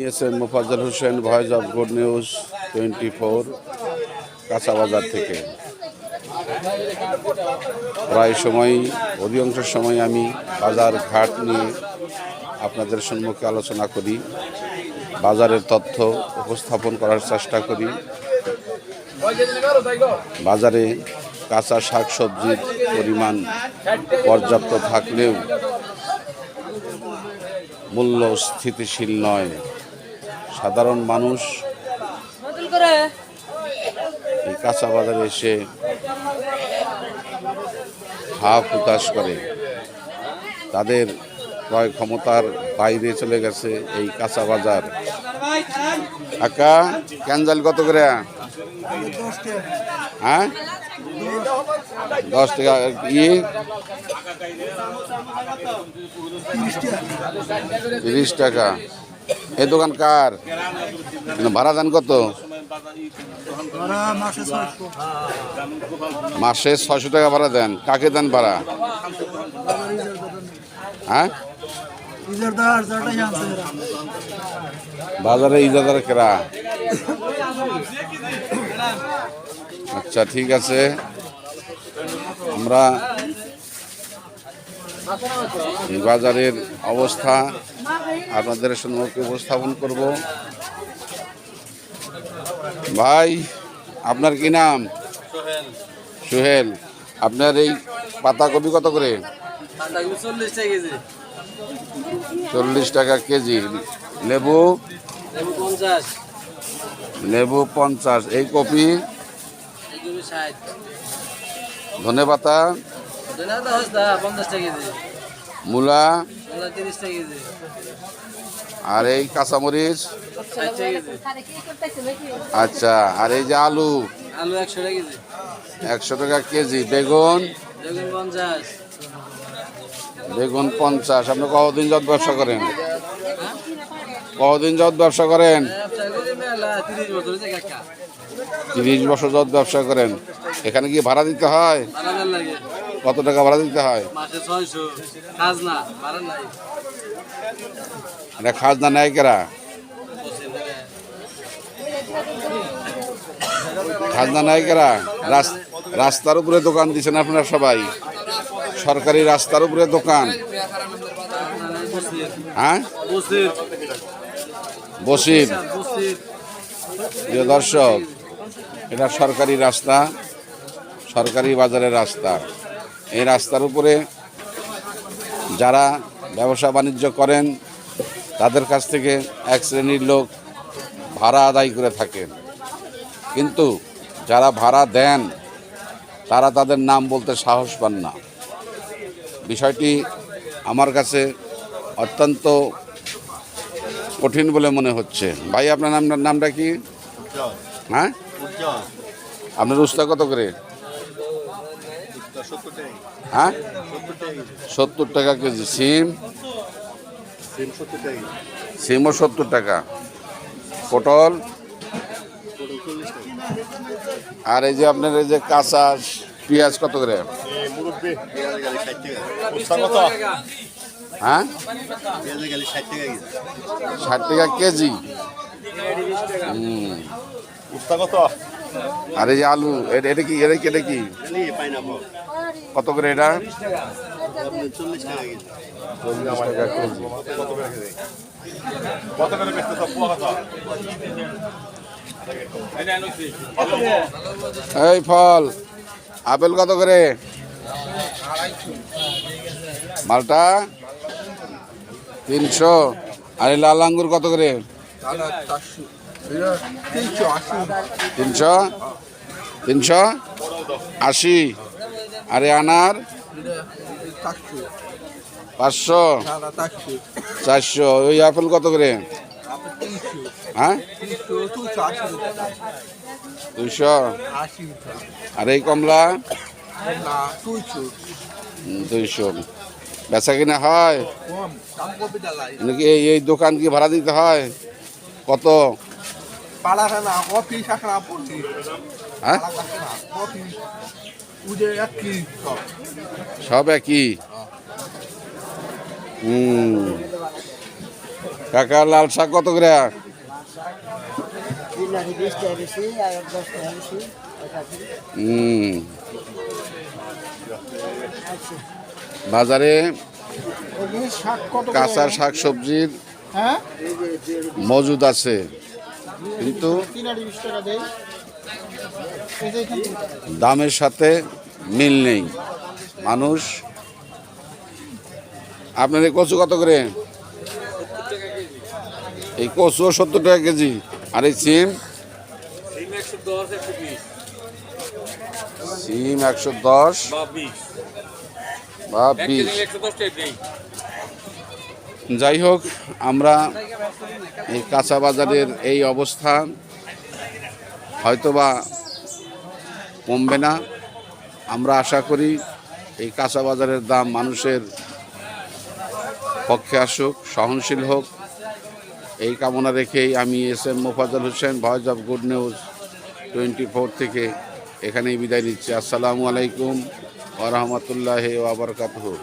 নিয়েছেন Mofazzal Hossain, voice of good news 24 কাঁচা বাজার থেকে। প্রায় সময় অধিকাংশ সময় আমি বাজার ঘাট নিয়ে আপনাদের সম্মুখে আলোচনা করি, বাজারের তথ্য উপস্থাপন করার চেষ্টা করি। বাজারে কাঁচা শাকসবজির পরিমাণ পর্যাপ্ত থাকলেও মূল্য স্থিতিশীল নয়। সাধারণ মানুষ এই কাঁচা বাজারে এসে হাফ হুতাশ করে, তাদের ক্রয় ক্ষমতার বাইরে চলে গেছে এই কাঁচা বাজার। কাকা ক্যানজাল কত করে? হ্যাঁ 10 টাকা। 30 টাকা। এই দোকান কার? ভাড়া দেন কত? মাসে 600 টাকা ভাড়া দেন। কাকে দেন ভাড়া? হ্যাঁ বাজারে ইজাদার কেরা? আচ্ছা ঠিক আছে, আমরা এই বাজারের অবস্থা আপনাদের সম্মুখে উপস্থাপন করব। ভাই আপনার কি নাম? সোহেল। আপনার এই পাতাকপি কত করে? 40 টাকা কেজি। লেবু? লেবু 50। এই কপি? ধনে পাতা? মূলা? আর এই কাঁচামরিচ? আচ্ছা, আর এই যে আলু? 100 টাকা কেজি। বেগুন? বেগুন 50। আপনি কতদিন যাবত ব্যবসা করেন? কতদিন যাবত ব্যবসা করেন? 30 বছর যাবত ব্যবসা করেন। এখানে কি ভাড়া দিতে হয়? কত টাকা ভাড়া দিতে হয়? এটা খাজনা নেয় কেরা? খাজনা নেয় কেরা? রাস্তার উপরে দোকান দিচ্ছেন আপনারা সবাই, সরকারি রাস্তার উপরে দোকান। হ্যাঁ বসির। প্রিয় দর্শক, এটা সরকারি রাস্তা, সরকারি বাজারের রাস্তা। এই রাস্তার উপরে যারা ব্যবসা বাণিজ্য করেন তাদের কাছ থেকে এক শ্রেণীর লোক ভাড়া আদায় করে থাকেন, কিন্তু যারা ভাড়া দেন তারা তাদের নাম বলতে সাহস পান না। বিষয়টি আমার কাছে অত্যন্ত কঠিন বলে মনে হচ্ছে। ভাই আপনার নামটা কি? হ্যাঁ আপনার উস্তা কত করে? হ্যাঁ 70 টাকা কেজি। সিম? সিমও 70 টাকা। পটল? আর এই যে আপনার এই যে কাঁচা পেঁয়াজ কত করে? হ্যাঁ 60 টাকা কেজি। আর এই যে আলু, এটা কি? এটা কি কত করে? এটা 40 টাকা কেজি। এই ফল আপেল কত করে? মালটা 300। আর এই লাল আঙ্গুর কত করে? 380। আরে আনার 500 400। ওই আপেল কত করে? হ্যাঁ 200। আর এই কমলা 200। বেচা কিনা হয় নাকি? এই দোকান কি ভাড়া দিতে হয়? কত? হ্যাঁ সব একই। কাকা লাল শাক কত করে? বাজারে কাঁচা শাক সবজির মজুদ আছে, কিন্তু দামের সাথে মিল নেই। মানুষ আপনার এই কচু কত করে? এই কচু 70 টাকা কেজি। আর এই সিম? সিম 110 বা 20। যাই হোক, আমরা এই কাঁচা বাজারের এই অবস্থা হয়তোবা কমবে না। আমরা আশা করি এই কাঁচা বাজারের দাম মানুষের পক্ষে আসুক, সহনশীল হোক, এই কামনা রেখেই আমি SM. Mofazzal Hossain, voice of good news 24 থেকে এখানেই বিদায় নিচ্ছি। আসসালামু আলাইকুম ওয়া রাহমাতুল্লাহি ওয়া বারাকাতুহু।